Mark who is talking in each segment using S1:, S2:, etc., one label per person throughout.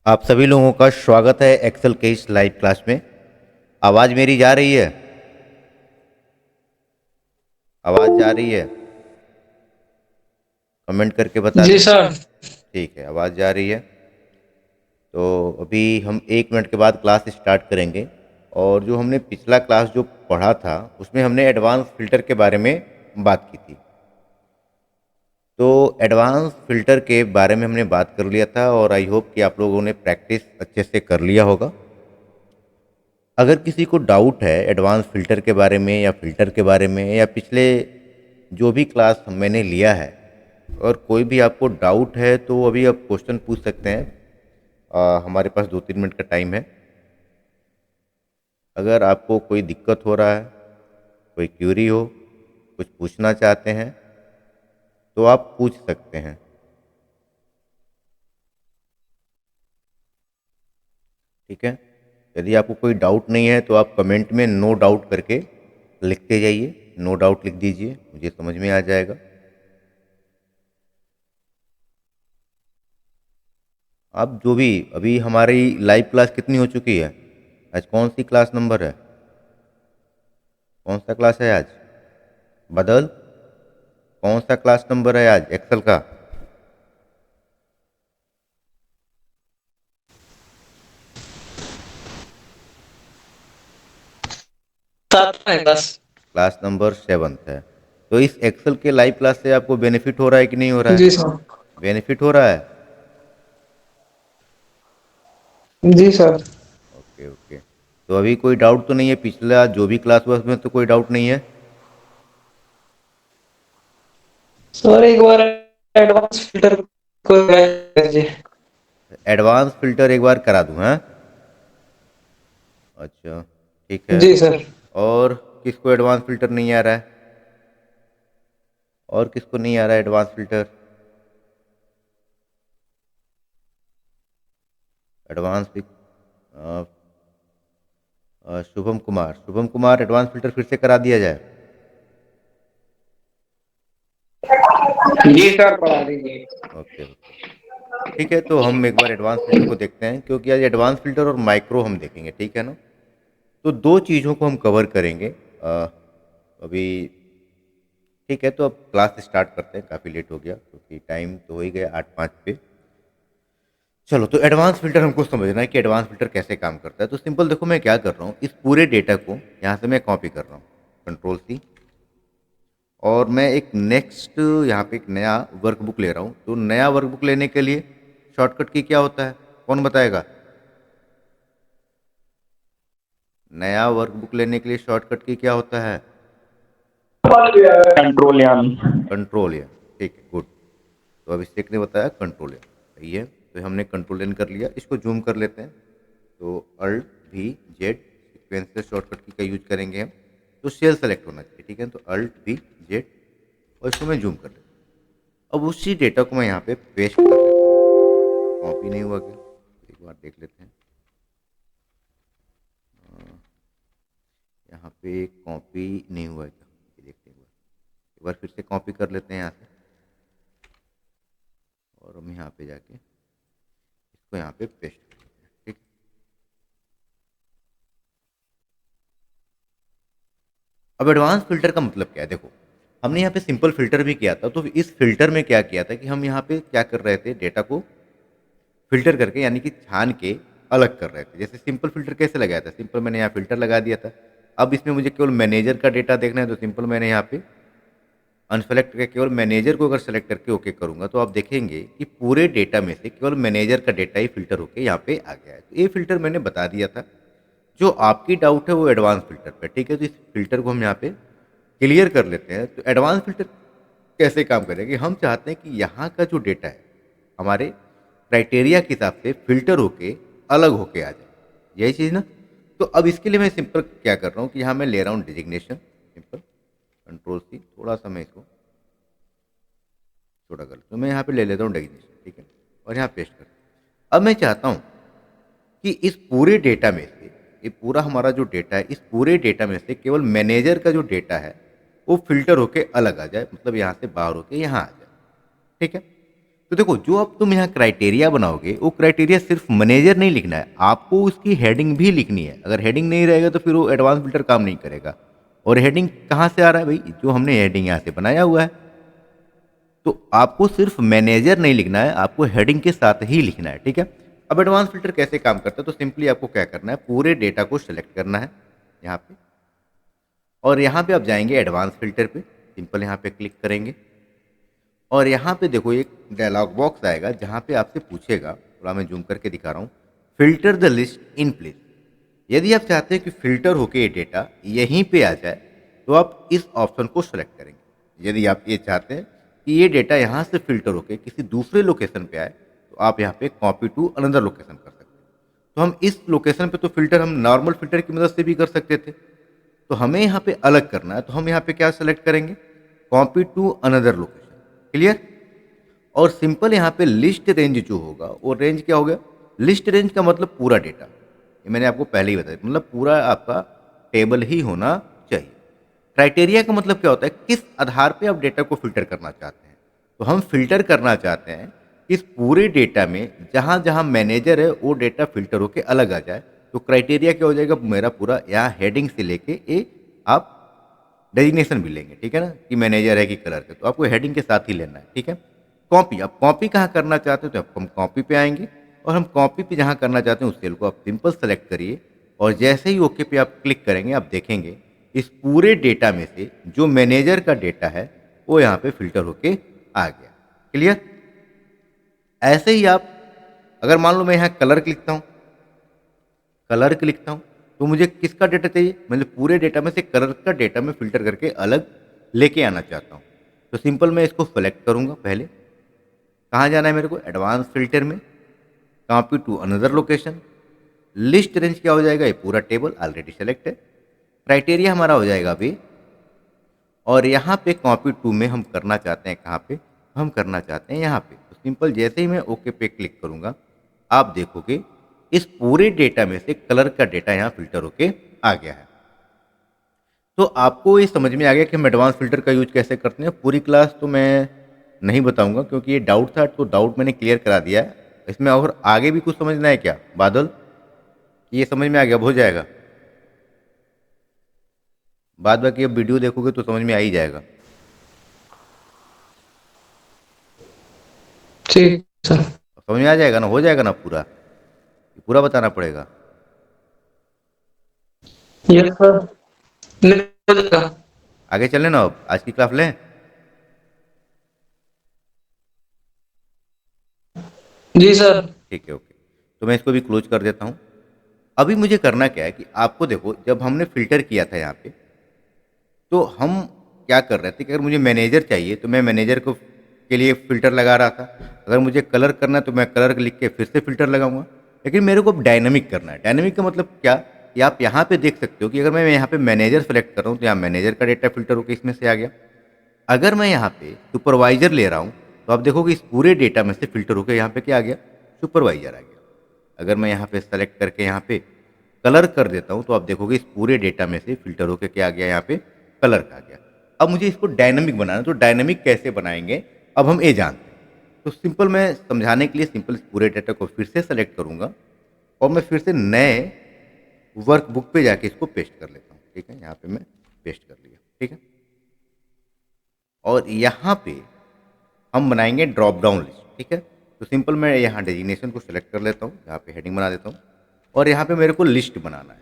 S1: आप सभी लोगों का स्वागत है एक्सेल के इस लाइव क्लास में। आवाज़ मेरी जा रही है? आवाज़ जा रही है? कमेंट करके बता
S2: जी
S1: दें।
S2: सर।
S1: ठीक है, आवाज़ जा रही है। तो अभी हम 1 मिनट के बाद क्लास स्टार्ट करेंगे। और जो हमने पिछला क्लास जो पढ़ा था उसमें हमने एडवांस फ़िल्टर के बारे में बात की थी। तो एडवांस फ़िल्टर के बारे में हमने बात कर लिया था और आई होप कि आप लोगों ने प्रैक्टिस अच्छे से कर लिया होगा। अगर किसी को डाउट है एडवांस फ़िल्टर के बारे में या फ़िल्टर के बारे में या पिछले जो भी क्लास मैंने लिया है, और कोई भी आपको डाउट है तो अभी आप क्वेश्चन पूछ सकते हैं। हमारे पास 2-3 मिनट का टाइम है। अगर आपको कोई दिक्कत हो रहा है, कोई क्यूरी हो, कुछ पूछना चाहते हैं तो आप पूछ सकते हैं। ठीक है, यदि आपको कोई डाउट नहीं है तो आप कमेंट में नो डाउट करके लिखते जाइए। नो डाउट लिख दीजिए, मुझे समझ में आ जाएगा। आप जो भी अभी हमारी लाइव क्लास कितनी हो चुकी है? आज कौन सी क्लास नंबर है? कौन सा क्लास है आज? बदल, कौन सा क्लास नंबर है आज एक्सेल का?
S2: साथ में बस।
S1: क्लास नंबर 7th है। तो इस एक्सेल के लाइव क्लास से आपको बेनिफिट हो रहा है कि नहीं हो रहा है?
S2: जी सर।
S1: बेनिफिट हो रहा है।
S2: जी सर।
S1: Okay okay. तो अभी कोई डाउट तो नहीं है? पिछला जो भी क्लास हुआ उसमें तो कोई डाउट नहीं है?
S2: सर एक बार एडवांस फिल्टर को कीजिए।
S1: एडवांस फिल्टर एक बार करा दूं? हैं? अच्छा, ठीक है।
S2: जी सर।
S1: और किसको एडवांस फिल्टर नहीं आ रहा है? और किसको नहीं आ रहा है advance filter? Advance Shubham Kumar advance filter फिर से करा दिया जाए?
S2: जी सर पढ़ा दीजिए।
S1: ओके ओके, ठीक है। तो हम एक बार एडवांस फिल्टर को देखते हैं, क्योंकि आज एडवांस फिल्टर और माइक्रो हम देखेंगे, ठीक है ना। तो दो चीज़ों को हम कवर करेंगे अभी। ठीक है, तो अब क्लास स्टार्ट करते हैं। काफ़ी लेट हो गया क्योंकि टाइम तो हो ही गया 8:05 पे। चलो, तो एडवांस फ़िल्टर हमको समझना है कि एडवांस फ़िल्टर कैसे काम करता है। तो सिंपल देखो, मैं क्या कर रहा हूँ, इस पूरे डेटा को यहाँ से मैं कॉपी कर रहा हूँ, कंट्रोल सी। और मैं एक नेक्स्ट यहाँ पे एक नया वर्कबुक ले रहा हूँ। तो नया वर्कबुक लेने के लिए शॉर्टकट की क्या होता है, कौन बताएगा? नया वर्कबुक लेने के लिए शॉर्टकट की क्या होता है?
S2: Control N.
S1: Control N. ठीक है, गुड। तो अभिषेक ने बताया कंट्रोल एन, सही है। तो हमने कंट्रोल एन कर लिया। इसको जूम कर लेते हैं। तो अल्ट भी जेड सीक्वेंस से शॉर्टकट की का यूज करेंगे हम। तो सेल सेलेक्ट होना चाहिए, ठीक है। तो अल्ट भी जेड, और इसको मैं जूम कर लेता हूँ। अब उसी डेटा को मैं यहाँ पे पेस्ट कर लेता हूँ। कॉपी नहीं हुआ क्या? एक बार देख लेते हैं। यहाँ पे कॉपी नहीं हुआ है क्या, ये देखते हैं। एक बार फिर से कॉपी कर लेते हैं यहाँ से। और हम यहाँ पे जाके इसको यहाँ पे पेस्ट कर देते हैं, ठीक। अब एडवांस फिल्टर का मतलब क्या है? देखो, हमने यहाँ पे सिंपल फिल्टर भी किया था। तो इस फिल्टर में क्या किया था कि हम यहाँ पे क्या कर रहे थे, डेटा को फिल्टर करके यानी कि छान के अलग कर रहे थे। जैसे सिंपल फिल्टर कैसे लगाया था, सिंपल मैंने यहाँ फिल्टर लगा दिया था। अब इसमें मुझे केवल मैनेजर का डेटा देखना है, तो सिंपल मैंने यहाँ पे अनसेलेक्ट करके केवल मैनेजर को अगर सेलेक्ट करके ओके करूंगा, तो आप देखेंगे कि पूरे डेटा में से केवल मैनेजर का डेटा ही फिल्टर होकर यहाँ पे आ गया है। तो ये फिल्टर मैंने बता दिया था। जो आपकी डाउट है वो एडवांस फिल्टर पे, ठीक है। तो इस फिल्टर को हम यहाँ पे क्लियर कर लेते हैं। तो एडवांस फिल्टर कैसे काम करेगा? हम चाहते हैं कि यहाँ का जो डेटा है हमारे क्राइटेरिया के हिसाब से फिल्टर होके अलग होके आ जाए, यही चीज़ ना। तो अब इसके लिए मैं सिंपल क्या कर रहा हूँ कि यहाँ मैं ले रहा हूँ डिजिग्नेशन, सिंपल कंट्रोल सी। थोड़ा सा मैं इसको छोटा कर लेता हूँ। मैं यहाँ पे ले लेता हूँ डिजिग्नेशन, ठीक है। और यहाँ पेस्ट कर। अब मैं चाहता हूँ कि इस पूरे डेटा में से, ये पूरा हमारा जो डेटा है, इस पूरे डेटा में से केवल मैनेजर का जो डेटा है वो फिल्टर होके अलग आ जाए, मतलब यहाँ से बाहर होके यहाँ आ जाए, ठीक है। तो देखो जो अब तुम यहाँ क्राइटेरिया बनाओगे वो क्राइटेरिया सिर्फ मैनेजर नहीं लिखना है, आपको उसकी हेडिंग भी लिखनी है। अगर हेडिंग नहीं रहेगा तो फिर वो एडवांस फिल्टर काम नहीं करेगा। और हेडिंग कहाँ से आ रहा है भाई, जो हमने हेडिंग यहाँ से बनाया हुआ है। तो आपको सिर्फ मैनेजर नहीं लिखना है, आपको हेडिंग के साथ ही लिखना है, ठीक है। अब एडवांस फिल्टर कैसे काम करता है, तो सिंपली आपको क्या करना है, पूरे डेटा को सिलेक्ट करना है यहाँ पे, और यहाँ पे आप जाएंगे एडवांस फिल्टर पे, सिंपल यहाँ पे क्लिक करेंगे। और यहाँ पे देखो एक डायलॉग बॉक्स आएगा जहाँ पे आपसे पूछेगा, थोड़ा मैं जूम करके दिखा रहा हूँ, filter the list in place. यदि आप चाहते हैं कि फिल्टर होके ये डेटा यहीं पे आ जाए तो आप इस ऑप्शन को सेलेक्ट करेंगे। यदि आप ये चाहते हैं कि ये डेटा यहाँ से फिल्टर होके किसी दूसरे लोकेशन पे आए तो आप यहाँ पे कॉपी टू अनदर लोकेशन कर सकते हैं। तो हम इस लोकेशन पे तो फिल्टर हम नॉर्मल फिल्टर की मदद से भी कर सकते थे, तो हमें यहाँ पे अलग करना है। तो हम यहाँ पे क्या सेलेक्ट करेंगे, copy to another location, clear. और सिंपल यहाँ पे लिस्ट रेंज जो होगा वो रेंज क्या हो गया, लिस्ट रेंज का मतलब पूरा डेटा, ये मैंने आपको पहले ही बताया, मतलब पूरा आपका टेबल ही होना चाहिए। क्राइटेरिया का मतलब क्या होता है, किस आधार पे आप डेटा को फिल्टर करना चाहते हैं। तो हम फिल्टर करना चाहते हैं कि इस पूरे डेटा में जहाँ जहाँ मैनेजर है वो डेटा फिल्टर होके अलग आ जाए। तो क्राइटेरिया क्या हो जाएगा, मेरा पूरा यहाँ हेडिंग से लेके ये आप डेजिग्नेशन भी लेंगे, ठीक है ना, कि मैनेजर है कि कलर का, तो आपको हेडिंग के साथ ही लेना है, ठीक है। कॉपी, अब कॉपी कहाँ करना चाहते हो, तो हम कॉपी पे आएंगे, और हम कॉपी पे जहाँ करना चाहते हैं उस सेल को आप सिंपल सेलेक्ट करिए, और जैसे ही ओके पे आप क्लिक करेंगे आप देखेंगे इस पूरे डेटा में से जो मैनेजर का डेटा है वो यहाँ पे फिल्टर होके आ गया, क्लियर। ऐसे ही आप, अगर मान लो मैं यहाँ कलर लिखता हूँ, कलर के लिखता हूँ, तो मुझे किसका डेटा चाहिए, मतलब पूरे डेटा में से कलर का डेटा में फिल्टर करके अलग लेके आना चाहता हूँ। तो सिंपल मैं इसको सेलेक्ट करूँगा, पहले कहाँ जाना है मेरे को, एडवांस फिल्टर में, copy to another location, list range क्या हो जाएगा, ये पूरा टेबल ऑलरेडी सेलेक्ट है, क्राइटेरिया हमारा हो जाएगा अभी। और यहाँ पे कॉपी टू में हम करना चाहते हैं कहाँ पे, हम करना चाहते हैं यहाँ पे। तो सिंपल जैसे ही मैं ओके पे क्लिक करूँगा आप देखोगे इस पूरे डेटा में से कलर का डेटा यहाँ फिल्टर होके आ गया है। तो आपको ये समझ में आ गया कि हम एडवांस फिल्टर का यूज कैसे करते हैं। पूरी क्लास तो मैं नहीं बताऊंगा क्योंकि ये डाउट था, तो डाउट मैंने क्लियर करा दिया है। इसमें और आगे भी कुछ समझना है क्या बादल, ये समझ में आ गया, अब हो जाएगा, बाद बाकी अब वीडियो देखोगे तो समझ में आ ही जाएगा।
S2: ठीक सर।
S1: समझ में आ जाएगा ना, हो जाएगा ना पूरा, पूरा बताना पड़ेगा।
S2: Yes sir. नहीं,
S1: आगे चलें ना, अब आज की क्लास लें।
S2: जी सर।
S1: ठीक है, ओके, तो मैं इसको भी क्लोज कर देता हूँ। अभी मुझे करना क्या है कि आपको देखो, जब हमने फिल्टर किया था यहाँ पे तो हम क्या कर रहे थे कि अगर मुझे मैनेजर चाहिए तो मैं मैनेजर को के लिए फ़िल्टर लगा रहा था, अगर मुझे कलर करना है तो मैं कलर लिख के फिर से फ़िल्टर लगाऊंगा। लेकिन मेरे को अब डायनामिक करना है। डायनामिक का मतलब क्या, कि आप यहाँ पे देख सकते हो कि अगर मैं यहाँ पे मैनेजर सेलेक्ट कर रहा हूँ तो यहाँ मैनेजर का डेटा फिल्टर होकर इसमें से आ गया। अगर मैं यहाँ पे सुपरवाइजर ले रहा हूँ तो आप देखोगे इस पूरे डेटा में से फिल्टर होकर यहाँ पे क्या आ गया, सुपरवाइजर आ गया। अगर मैं यहाँ पे सेलेक्ट करके यहाँ पे कलर कर देता हूँ तो आप देखोगे इस पूरे डेटा में से फिल्टर होकर क्या आ गया, यहाँ पे कलर का आ गया। अब मुझे इसको डायनामिक बनाना है, तो डायनामिक कैसे बनाएंगे अब हम ये जानते हैं। तो सिंपल मैं समझाने के लिए सिंपल इस पूरे डेटा को फिर से सेलेक्ट करूँगा और मैं फिर से नए वर्कबुक पे जाके इसको पेस्ट कर लेता हूँ, ठीक है। यहाँ पे मैं पेस्ट कर लिया, ठीक है। और यहाँ पे हम बनाएंगे ड्रॉप डाउन लिस्ट, ठीक है। तो सिंपल मैं यहाँ डेजिग्नेशन को सिलेक्ट कर लेता हूँ, यहाँ पे हेडिंग बना देता हूँ और यहाँ पे मेरे को लिस्ट बनाना है।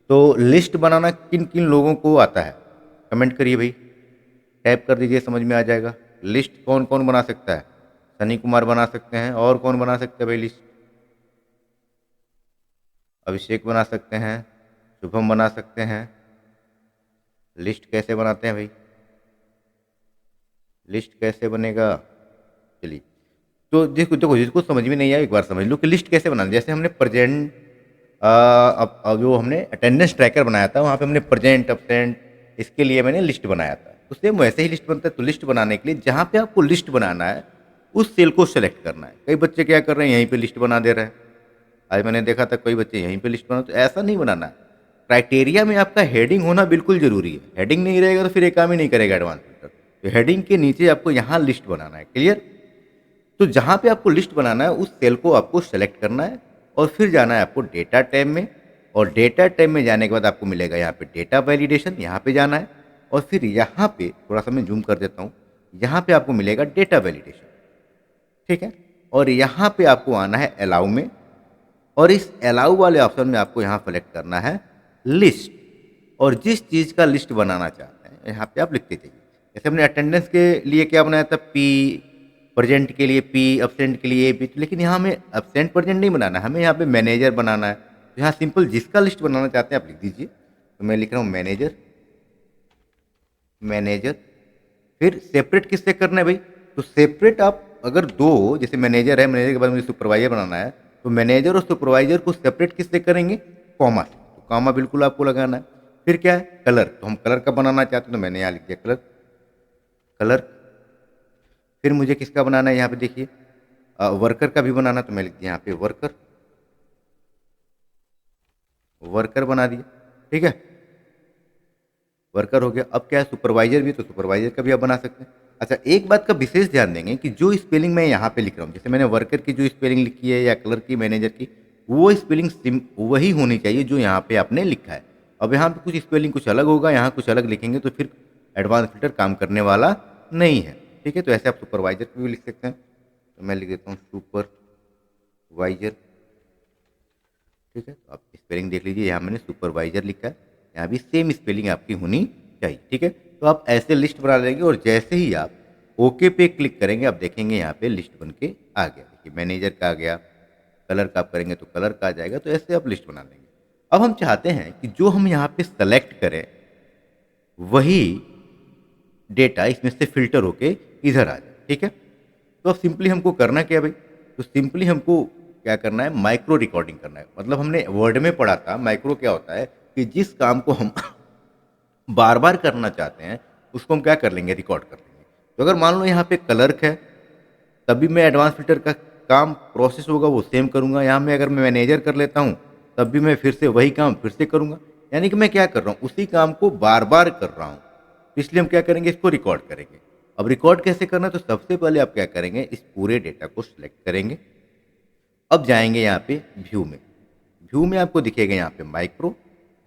S1: तो लिस्ट बनाना किन किन लोगों को आता है कमेंट करिए भाई, टाइप कर दीजिए, समझ में आ जाएगा। लिस्ट कौन कौन बना सकता है, सनी कुमार बना सकते हैं, और कौन बना सकते हैं भाई लिस्ट, अभिषेक बना सकते हैं, शुभम बना सकते हैं। लिस्ट कैसे बनाते हैं भाई, लिस्ट कैसे बनेगा, चलिए। तो देखो देखो जिसको समझ में नहीं आया एक बार समझ लो कि लिस्ट कैसे बनाना। जैसे हमने प्रेजेंट, अब जो हमने अटेंडेंस ट्रैकर बनाया था वहाँ पे हमने प्रेजेंट एब्सेंट इसके लिए मैंने लिस्ट बनाया था, तो सेम वैसे ही लिस्ट बनता है। तो लिस्ट बनाने के लिए जहाँ पे आपको लिस्ट बनाना है उस सेल को सेलेक्ट करना है। कई बच्चे क्या कर रहे हैं, यहीं पे लिस्ट बना दे रहे हैं। आज मैंने देखा था कई बच्चे यहीं पे लिस्ट बना, तो ऐसा नहीं बनाना है। क्राइटेरिया में आपका हेडिंग होना बिल्कुल जरूरी है। हेडिंग नहीं रहेगा तो फिर ये काम ही नहीं करेगा एडवांस फिल्टर। तो हेडिंग के नीचे आपको यहाँ लिस्ट बनाना है, क्लियर। तो जहाँ पे आपको लिस्ट बनाना है उस सेल को आपको सेलेक्ट करना है और फिर जाना है आपको डेटा टैब में, और डेटा टैब में जाने के बाद आपको मिलेगा यहाँ पे डेटा वैलिडेशन, यहाँ पे जाना है और फिर यहाँ पे थोड़ा सा मैं जूम कर देता हूँ, यहाँ पे आपको मिलेगा डेटा वैलिडेशन, ठीक है। और यहाँ पे आपको आना है अलाउ में, और इस अलाउ वाले ऑप्शन में आपको यहाँ सेलेक्ट करना है लिस्ट, और जिस चीज़ का लिस्ट बनाना चाहते हैं यहाँ पे आप लिखते जाइए। जैसे हमने अटेंडेंस के लिए क्या बनाया था, पी, प्रेजेंट के लिए पी, एब्सेंट के लिए बी, लेकिन यहाँ हमें एब्सेंट प्रेजेंट नहीं बनाना है, हमें यहाँ पे मैनेजर बनाना है। तो यहाँ सिंपल जिसका लिस्ट बनाना चाहते हैं आप लिख दीजिए। तो मैं लिख रहा हूँ मैनेजर, मैनेजर। फिर सेपरेट किससे करना है भाई, तो सेपरेट आप अगर दो, जैसे मैनेजर है, मैनेजर के बाद मुझे सुपरवाइजर बनाना है, तो मैनेजर और सुपरवाइजर को सेपरेट किससे करेंगे, कॉमा से। तो कॉमा बिल्कुल आपको लगाना है। फिर क्या है, कलर, तो हम कलर का बनाना चाहते हैं तो मैंने यहाँ लिख दिया कलर, कलर। फिर मुझे किसका बनाना है, यहाँ पे देखिए वर्कर का भी बनाना, तो मैं लिख दिया यहाँ पे वर्कर, वर्कर बना दिया, ठीक है, वर्कर हो गया। अब क्या है, सुपरवाइजर भी, तो सुपरवाइजर का भी आप बना सकते हैं। अच्छा, एक बात का विशेष ध्यान देंगे कि जो स्पेलिंग मैं यहाँ पे लिख रहा हूँ, जैसे मैंने वर्कर की जो स्पेलिंग लिखी है या कलर की, मैनेजर की, वो स्पेलिंग वही होनी चाहिए जो यहाँ पे आपने लिखा है। अब यहाँ पे कुछ स्पेलिंग कुछ अलग होगा, यहाँ कुछ अलग लिखेंगे तो फिर एडवांस फिल्टर काम करने वाला नहीं है, ठीक है। तो ऐसे आप सुपरवाइजर को भी लिख सकते हैं, तो मैं लिख देता हूँ सुपरवाइजर, ठीक है। तो आप स्पेलिंग देख लीजिए, यहाँ मैंने सुपरवाइजर लिखा है, यहाँ भी सेम स्पेलिंग आपकी होनी चाहिए, ठीक है। तो आप ऐसे लिस्ट बना लेंगे और जैसे ही आप ओके पे क्लिक करेंगे आप देखेंगे यहाँ पे लिस्ट बन के आ गया। देखिए मैनेजर का आ गया, कलर का आप करेंगे तो कलर का आ जाएगा। तो ऐसे आप लिस्ट बना लेंगे। अब हम चाहते हैं कि जो हम यहाँ पे सेलेक्ट करें वही डेटा इसमें से फिल्टर होके इधर आ जाए, ठीक है। तो अब सिंपली हमको करना क्या है भाई, तो सिंपली हमको क्या करना है, माइक्रो रिकॉर्डिंग करना है। मतलब हमने वर्ड में पढ़ा था माइक्रो क्या होता है कि जिस काम को हम बार बार करना चाहते हैं उसको हम क्या कर लेंगे, रिकॉर्ड कर लेंगे। तो अगर मान लो यहाँ पे क्लर्क है, तभी मैं एडवांस फिल्टर का काम प्रोसेस होगा वो सेम करूँगा। यहाँ में अगर मैं मैनेजर कर लेता हूँ तब भी मैं फिर से वही काम फिर से करूँगा। यानी कि मैं क्या कर रहा हूँ, उसी काम को बार बार कर रहा हूँ। तो इसलिए हम क्या करेंगे, इसको रिकॉर्ड करेंगे। अब रिकॉर्ड कैसे करना है, तो सबसे पहले आप क्या करेंगे, इस पूरे डेटा को सिलेक्ट करेंगे। अब जाएंगे यहाँ पे व्यू में, व्यू में आपको दिखेगा यहाँ पे माइक्रो,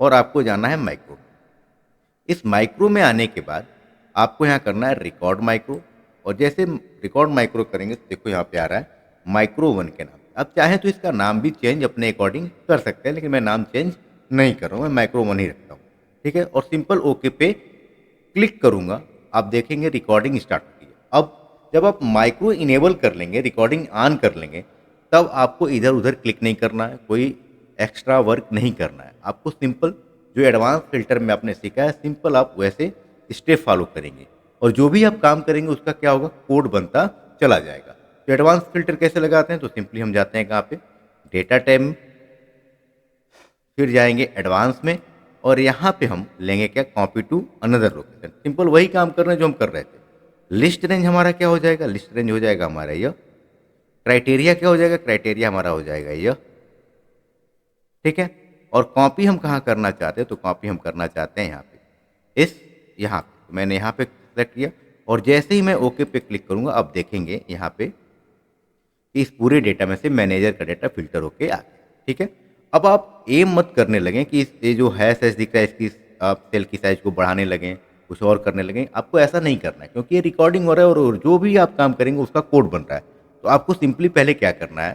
S1: और आपको जाना है माइक्रो। इस माइक्रो में आने के बाद आपको यहाँ करना है रिकॉर्ड माइक्रो, और जैसे रिकॉर्ड माइक्रो करेंगे तो देखो यहाँ पे आ रहा है माइक्रो 1 के नाम। आप चाहें तो इसका नाम भी चेंज अपने अकॉर्डिंग कर सकते हैं, लेकिन मैं नाम चेंज नहीं कर रहा हूँ, मैं माइक्रो 1 ही रखता हूँ, ठीक है। और सिंपल ओके पे क्लिक करूँगा, आप देखेंगे रिकॉर्डिंग स्टार्ट होती है। अब जब आप माइक्रो इनेबल कर लेंगे, रिकॉर्डिंग ऑन कर लेंगे, तब आपको इधर उधर क्लिक नहीं करना है, कोई एक्स्ट्रा वर्क नहीं करना है। आपको सिंपल जो एडवांस फिल्टर में आपने सीखा है, सिंपल आप वैसे स्टेप फॉलो करेंगे और जो भी आप काम करेंगे उसका क्या होगा, कोड बनता चला जाएगा। तो एडवांस फिल्टर कैसे लगाते हैं, तो सिंपली हम जाते हैं कहाँ पे, डेटा टैब में, फिर जाएंगे एडवांस में, और यहाँ पे हम लेंगे क्या, copy to another location. Simple वही काम कर रहे हैं जो हम कर रहे थे। लिस्ट रेंज हमारा क्या हो जाएगा, लिस्ट रेंज हो जाएगा हमारा यह। क्राइटेरिया क्या हो जाएगा, क्राइटेरिया हमारा हो जाएगा यह, ठीक है। और कॉपी हम कहाँ करना चाहते हैं, तो कॉपी हम करना चाहते हैं यहाँ पे, यहाँ पे। तो मैंने यहाँ पे सेलेक्ट किया, और जैसे ही मैं ओके पे क्लिक करूँगा आप देखेंगे यहाँ पे कि इस पूरे डेटा में से मैनेजर का डेटा फिल्टर होके आ गया, ठीक है। अब आप एम मत करने लगें कि ये जो है साइज दिख रहा है इसकी आप सेल की साइज को बढ़ाने लगें, कुछ और करने लगें। आपको ऐसा नहीं करना है, क्योंकि ये रिकॉर्डिंग हो रहा है और जो भी आप काम करेंगे उसका कोड बन रहा है। तो आपको सिंपली पहले क्या करना है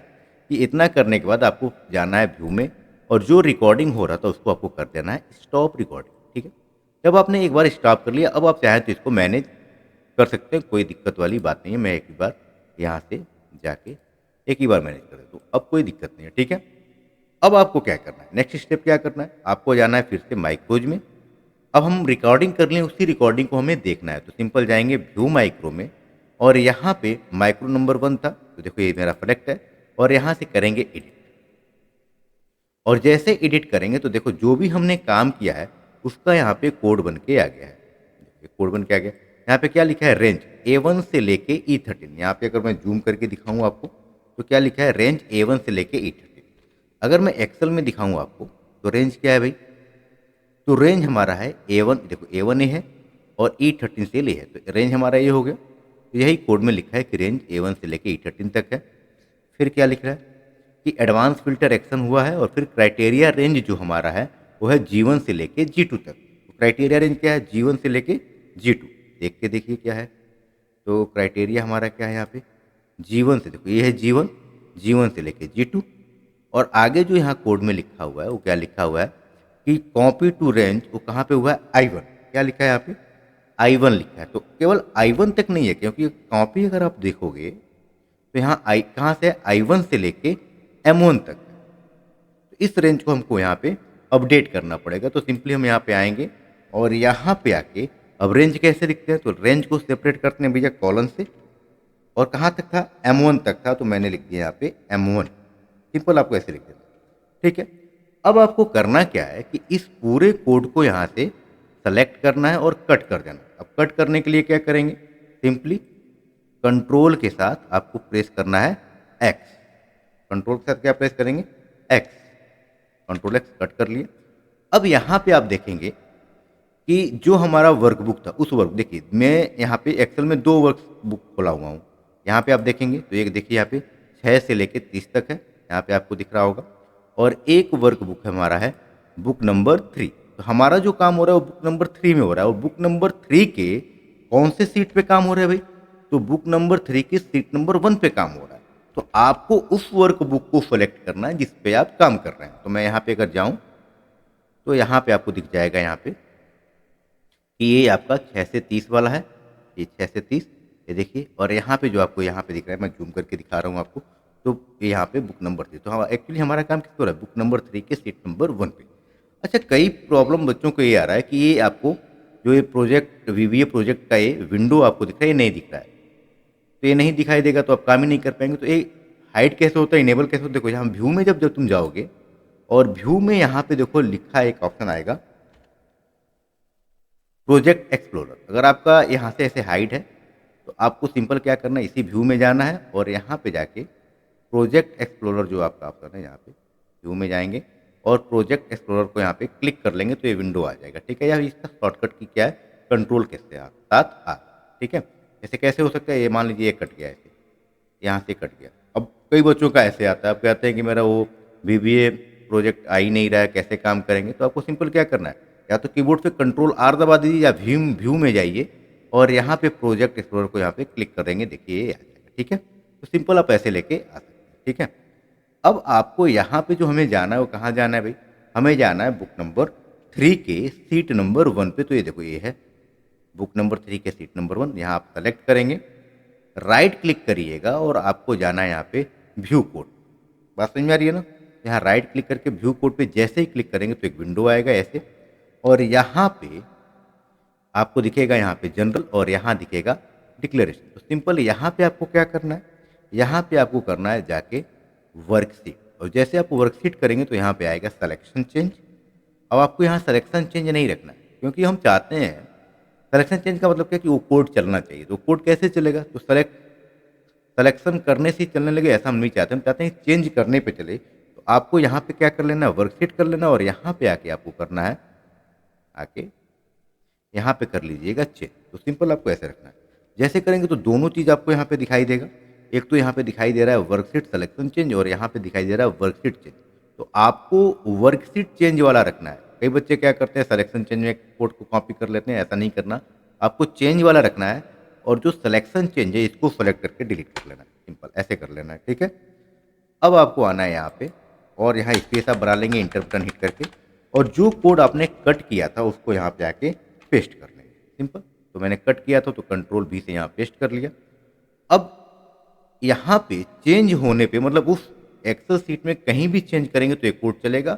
S1: कि इतना करने के बाद आपको जाना है व्यू में, और जो रिकॉर्डिंग हो रहा था उसको आपको कर देना है स्टॉप रिकॉर्डिंग, ठीक है। जब आपने एक बार स्टॉप कर लिया, अब आप चाहें तो इसको मैनेज कर सकते हैं, कोई दिक्कत वाली बात नहीं है। मैं एक ही बार यहाँ से जाके एक ही बार मैनेज कर देता हूँ, अब कोई दिक्कत नहीं है, ठीक है। अब आपको क्या करना है, नेक्स्ट स्टेप क्या करना है, आपको जाना है फिर से माइक्रोज में। अब हम रिकॉर्डिंग कर लें, उसी रिकॉर्डिंग को हमें देखना है, तो सिंपल जाएंगे व्यू माइक्रो में, और यहाँ पे माइक्रो नंबर 1 था, तो देखो ये मेरा सेलेक्ट है, और यहाँ से करेंगे एडिट। और जैसे एडिट करेंगे तो देखो जो भी हमने काम किया है उसका यहाँ पे कोड बन के आ गया है। कोड बन के आ गया, यहाँ पे क्या लिखा है, रेंज A1 से लेके E13। यहाँ पे अगर मैं जूम करके दिखाऊँ आपको तो क्या लिखा है, रेंज A1 से लेके E13। अगर मैं एक्सेल में दिखाऊँ आपको तो रेंज क्या है भाई, तो रेंज हमारा है A1, देखो A1 ये है और E13 सेल ये है, तो रेंज हमारा ये हो गया। तो यही कोड में लिखा है कि रेंज A1 से लेके E13 तक है। फिर क्या लिख रहा है कि एडवांस फ़िल्टर एक्शन हुआ है और फिर क्राइटेरिया रेंज जो हमारा है वो है G1 से लेके G2 तक। तो क्राइटेरिया रेंज क्या है? G1 से लेके G2। देख के देखिए क्या है। तो क्राइटेरिया हमारा क्या है यहाँ पे? G1 से देखो ये है G1, G1 से लेके G2 और आगे जो यहाँ कोड में लिखा हुआ है वो क्या लिखा हुआ है कि कॉपी टू रेंज वो कहाँ पे हुआ है? I1। क्या लिखा है यहाँ पे? I1 लिखा है। तो केवल I1 तक नहीं है क्योंकि कॉपी अगर आप देखोगे तो यहाँ आई कहाँ से है? I1 से लेके M1 तक है। तो इस रेंज को हमको यहाँ पे अपडेट करना पड़ेगा। तो सिंपली हम यहाँ पे आएंगे और यहाँ पे आके अब रेंज कैसे लिखते हैं? तो रेंज को सेपरेट करते हैं भैया कॉलन से और कहाँ तक था? M1 तक था तो मैंने लिख दिया यहाँ पे M1। सिंपल आपको ऐसे लिख देना, ठीक है। अब आपको करना क्या है कि इस पूरे कोड को यहाँ से सेलेक्ट करना है और कट कर देना। अब कट करने के लिए क्या करेंगे? सिंपली कंट्रोल के साथ आपको प्रेस करना है एक्स। कंट्रोल के साथ क्या प्रेस करेंगे? एक्स। कंट्रोल एक्स कट कर लिए। अब यहाँ पे आप देखेंगे कि जो हमारा वर्कबुक था उस वर्क देखिए मैं यहाँ पे एक्सेल में 2 वर्कबुक खोला हुआ हूँ। यहाँ पे आप देखेंगे तो एक देखिए यहाँ पे 6 से लेके 30 तक है, यहाँ पे आपको दिख रहा होगा। और एक वर्कबुक हमारा है बुक नंबर 3। तो हमारा जो काम हो रहा है वो बुक नंबर 3 में हो रहा है और बुक नंबर 3 के कौन से सीट पे काम हो रहा है भाई? तो बुक नंबर 3 की सीट नंबर 1 पे काम हो रहा है। तो आपको उस वर्कबुक को सेलेक्ट करना है जिस पे आप काम कर रहे हैं। तो मैं यहाँ पे अगर जाऊँ तो यहाँ पे आपको दिख जाएगा यहाँ पे कि ये आपका 6 से 30 वाला है। ये 6 से 30 ये देखिए और यहाँ पे जो आपको यहाँ पे दिख रहा है मैं जूम करके दिखा रहा हूँ आपको। तो ये यहाँ पे बुक नंबर 3। तो हाँ एक्चुअली हमारा काम किस पे हो रहा है? बुक नंबर 3 के सीट नंबर 1 पे। अच्छा कई प्रॉब्लम बच्चों को ये आ रहा है कि ये आपको जो ये प्रोजेक्ट VBA प्रोजेक्ट का ये विंडो आपको दिख रहा है ये नहीं दिख रहा है। तो ये नहीं दिखाई देगा तो आप काम ही नहीं कर पाएंगे। तो ये हाइड कैसे होता है? इनेबल कैसे होता है? देखो यहाँ व्यू में जब जब तुम जाओगे और व्यू में यहाँ पे देखो लिखा एक ऑप्शन आएगा प्रोजेक्ट एक्सप्लोरर। अगर आपका यहाँ से ऐसे हाइड है तो आपको सिंपल क्या करना है? इसी व्यू में जाना है और यहाँ पे जाके प्रोजेक्ट एक्सप्लोरर जो आपका ऑप्शन है यहाँ पे व्यू में जाएंगे और प्रोजेक्ट एक्सप्लोरर को यहाँ पे क्लिक कर लेंगे तो ये विंडो आ जाएगा, ठीक है। या इसका शॉर्टकट की क्या है? कंट्रोल कैसे साथ आ, ठीक है। ऐसे कैसे हो सकता है? ये मान लीजिए ये कट गया ऐसे, यहाँ से कट गया। अब कई बच्चों का ऐसे आता है, आप कहते हैं कि मेरा वो VBA प्रोजेक्ट आ ही नहीं रहा है, कैसे काम करेंगे? तो आपको सिंपल क्या करना है? या तो कीबोर्ड पे कंट्रोल R दबा दीजिए या व्यू में जाइए और यहाँ पे प्रोजेक्ट एक्सप्लोरर को यहाँ पे क्लिक करेंगे, देखिए ये आ जाएगा, ठीक है। तो सिंपल आप ऐसे लेके आ सकते हैं, ठीक है। अब आपको यहाँ पे जो हमें जाना है वो कहाँ जाना है भाई? हमें जाना है बुक नंबर 3 के सीट नंबर 1 पे। तो ये देखो ये है बुक नंबर 3 के सीट नंबर 1। यहाँ आप सेलेक्ट करेंगे, राइट क्लिक करिएगा और आपको जाना है यहाँ पे व्यू कोड। बात समझ में आ रही है ना? यहाँ राइट क्लिक करके व्यू कोड पे जैसे ही क्लिक करेंगे तो एक विंडो आएगा ऐसे और यहाँ पे आपको दिखेगा यहाँ पे जनरल और यहाँ दिखेगा डिक्लेरेशन। तो सिंपल यहाँ पे आपको क्या करना है? यहाँ पे आपको करना है जाके वर्कशीट और जैसे आप वर्कशीट करेंगे तो यहाँ पे आएगा सिलेक्शन चेंज। अब आपको यहाँ सिलेक्शन चेंज नहीं रखना है क्योंकि हम चाहते हैं सिलेक्शन चेंज का मतलब क्या कि वो कोड चलना चाहिए। तो कोड कैसे चलेगा? तो सिलेक्शन करने से ही चलने लगे ऐसा हम नहीं चाहते। हम चाहते हैं चेंज करने पे चले। तो आपको यहाँ पे क्या कर लेना है? वर्कशीट कर लेना और यहाँ पे आके आपको करना है आके यहाँ पे कर लीजिएगा चेंज। तो सिंपल आपको ऐसे रखना है। जैसे करेंगे तो दोनों चीज़ आपको यहाँ पे दिखाई देगा। एक तो यहाँ पे दिखाई दे रहा है वर्कशीट सिलेक्शन चेंज और यहाँ पे दिखाई दे रहा है वर्कशीट चेंज। तो आपको वर्कशीट चेंज वाला रखना है। कई बच्चे क्या करते हैं सिलेक्शन चेंज में कोड को कॉपी कर लेते हैं, ऐसा नहीं करना। आपको चेंज वाला रखना है और जो सिलेक्शन चेंज है इसको सेलेक्ट करके डिलीट कर लेना है। सिंपल ऐसे कर लेना है, ठीक है। अब आपको आना है यहाँ पे और यहाँ स्पेस आप बना लेंगे इंटर बटन हिट करके और जो कोड आपने कट किया था उसको यहाँ पे आके पेस्ट कर लेंगे, सिंपल। तो मैंने कट किया था तो कंट्रोल V से यहाँ पेस्ट कर लिया। अब यहाँ पे चेंज होने पे मतलब उस एक्सेल सीट में कहीं भी चेंज करेंगे तो एक कोड चलेगा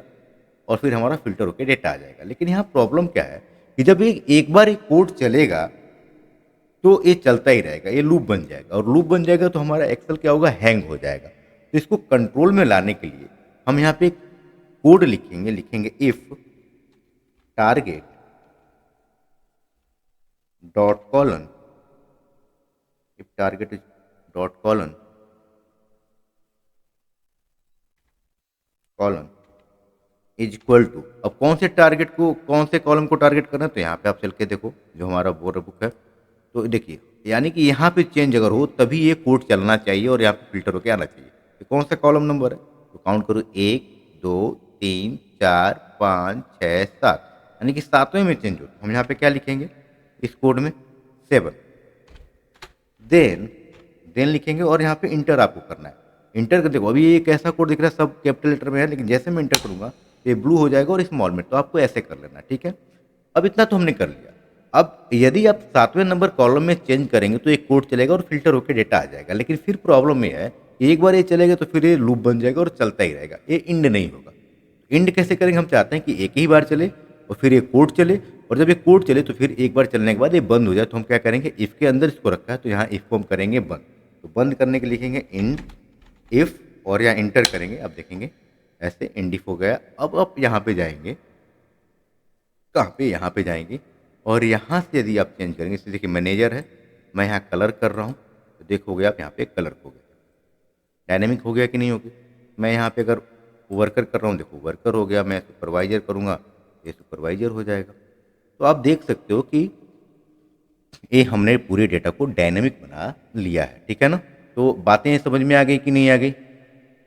S1: और फिर हमारा फिल्टर होकर डेटा आ जाएगा। लेकिन यहाँ प्रॉब्लम क्या है कि जब एक बार एक कोड चलेगा तो ये चलता ही रहेगा, ये लूप बन जाएगा और लूप बन जाएगा तो हमारा एक्सेल क्या होगा? हैंग हो जाएगा। तो इसको कंट्रोल में लाने के लिए हम यहाँ पे एक कोड लिखेंगे if target dot colon, if target is dot colon is equal to. अब कौन से टारगेट को कौन से कॉलम को टारगेट करना है? तो यहाँ पे आप चल के देखो जो हमारा बोर्ड बुक है तो देखिए, यानी कि यहाँ पे चेंज अगर हो तभी ये कोड चलना चाहिए और यहाँ पे फ़िल्टर होके आना चाहिए। ये कौन सा कॉलम नंबर है? तो काउंट करो 1, 2, 3, 4, 5, 6, 7 यानी कि 7वें में चेंज हो। हम यहाँ पे क्या लिखेंगे इस कोड में? 7 देन देन लिखेंगे और यहाँ पे इंटर आपको करना है। इंटर कर देखो अभी ये एक ऐसा कोड दिख रहा है सब कैपिटल लेटर में है, लेकिन जैसे मैं इंटर करूँगा तो ये ब्लू हो जाएगा और स्मॉल में, तो आपको ऐसे कर लेना है, ठीक है? अब इतना तो हमने कर लिया। अब यदि आप 7वें नंबर कॉलम में चेंज करेंगे तो एक कोड चलेगा और फ़िल्टर होके डेटा आ जाएगा। लेकिन फिर प्रॉब्लम ये है, एक बार ये चलेगा तो फिर ये लूप बन जाएगा और चलता ही रहेगा, ये एंड नहीं होगा। एंड कैसे करेंगे? हम चाहते हैं कि एक ही बार चले और फिर ये कोड चले, और जब ये कोड चले तो फिर एक बार चलने के बाद ये बंद हो जाए, तो हम क्या करेंगे? इफ़ के अंदर इसको रखा है तो यहाँ इफ़ को हम करेंगे बंद। तो बंद करने के लिए लिखेंगे इंड इफ़ और यहाँ इंटर करेंगे। अब देखेंगे ऐसे इंड इफ हो गया। अब आप यहाँ पे जाएंगे, कहाँ पे? यहाँ पे जाएंगे और यहाँ से यदि आप चेंज करेंगे, जैसे देखिए मैनेजर है, मैं यहाँ कलर कर रहा हूँ तो देखोगे आप यहाँ पे कलर हो गया, डायनेमिक हो गया कि नहीं हो गया? मैं यहाँ पे अगर वर्कर कर रहा हूँ, देखो वर्कर हो गया। मैं सुपरवाइजर करूँगा, ये सुपरवाइजर हो जाएगा। तो आप देख सकते हो कि ये हमने पूरे डेटा को डायनेमिक बना लिया है, ठीक है ना? तो बातें समझ में आ गई कि नहीं आ गई?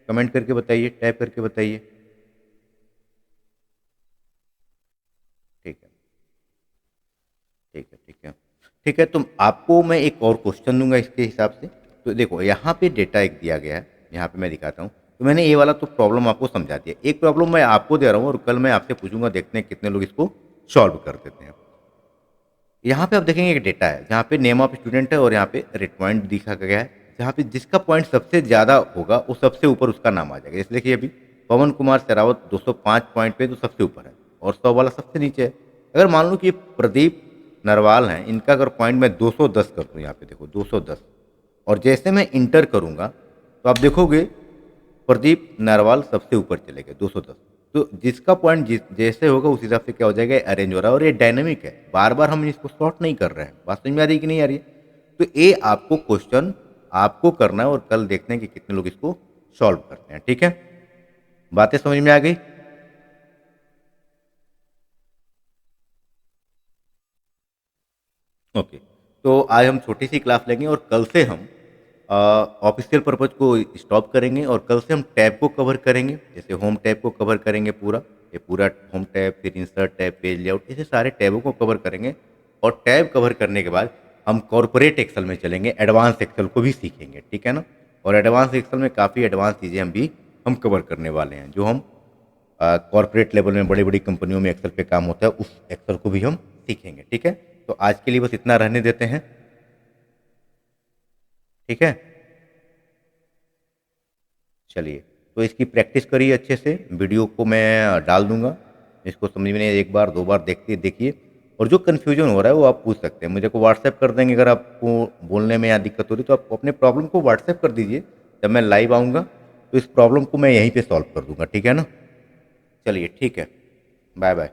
S1: कमेंट करके बताइए, टाइप करके बताइए। ठीक है, ठीक है, ठीक है। ठीक है, तो आपको मैं एक और क्वेश्चन दूँगा इसके हिसाब से। तो देखो यहाँ पे डेटा एक दिया गया है, यहाँ पे मैं दिखाता हूँ। तो मैंने ये वाला तो प्रॉब्लम आपको समझा दिया। एक प्रॉब्लम मैं आपको दे रहा हूँ और कल मैं आपसे पूछूँगा, देखते हैं कितने लोग इसको सॉल्व कर देते हैं। यहाँ पे आप देखेंगे एक डेटा है, जहाँ पे नेम ऑफ स्टूडेंट है और यहाँ पे रेट पॉइंट दिखा गया है, जहाँ पे जिसका पॉइंट सबसे ज़्यादा होगा वो सबसे ऊपर उसका नाम आ जाएगा। जैसे देखिए अभी पवन कुमार शेरावत 205 पॉइंट पे तो सबसे ऊपर है और 100 वाला सबसे नीचे है। अगर मान लो कि ये प्रदीप नरवाल हैं, इनका अगर पॉइंट मैं 210 कर दूँ, यहाँ पे देखो 210, और जैसे मैं इंटर करूँगा तो आप देखोगे प्रदीप नरवाल सबसे ऊपर चले गए 210। तो जिसका पॉइंट जैसे होगा उस हिसाब से क्या हो जाएगा, अरेंज हो रहा है और ये डायनेमिक है। बार बार हम इसको सॉर्ट नहीं कर रहे हैं। बात समझ में आ रही है कि नहीं आ रही है? तो ये आपको क्वेश्चन आपको करना है और कल देखते हैं कि कितने लोग इसको सॉल्व करते हैं, ठीक है? बातें समझ में आ गई? ओके। तो आज हम छोटी सी क्लास लेंगे और कल से हम ऑफिशियल पर्पज को स्टॉप करेंगे और कल से हम टैब को कवर करेंगे। जैसे होम टैब को कवर करेंगे पूरा, ये पूरा होम टैब, फिर इंसर्ट टैब, पेज लेआउट, ऐसे सारे टैबों को कवर करेंगे। और टैब कवर करने के बाद हम कॉर्पोरेट एक्सेल में चलेंगे, एडवांस एक्सेल को भी सीखेंगे, ठीक है ना? और एडवांस एक्सेल में काफ़ी एडवांस चीज़ें हम कवर करने वाले हैं, जो हम कॉर्पोरेट लेवल में बड़ी बड़ी कंपनियों में एक्सेल पे काम होता है, उस एक्सेल को भी हम सीखेंगे, ठीक है? तो आज के लिए बस इतना रहने देते हैं, ठीक है? चलिए, तो इसकी प्रैक्टिस करिए अच्छे से। वीडियो को मैं डाल दूंगा, इसको समझ में नहीं एक बार दो बार देखते देखिए। और जो कन्फ्यूजन हो रहा है वो आप पूछ सकते हैं, मुझे को व्हाट्सएप कर देंगे। अगर आपको बोलने में या दिक्कत हो रही तो आप अपने प्रॉब्लम को व्हाट्सएप कर दीजिए। जब मैं लाइव आऊँगा तो इस प्रॉब्लम को मैं यहीं पे सॉल्व कर दूंगा, ठीक है ना? चलिए ठीक है, बाय बाय।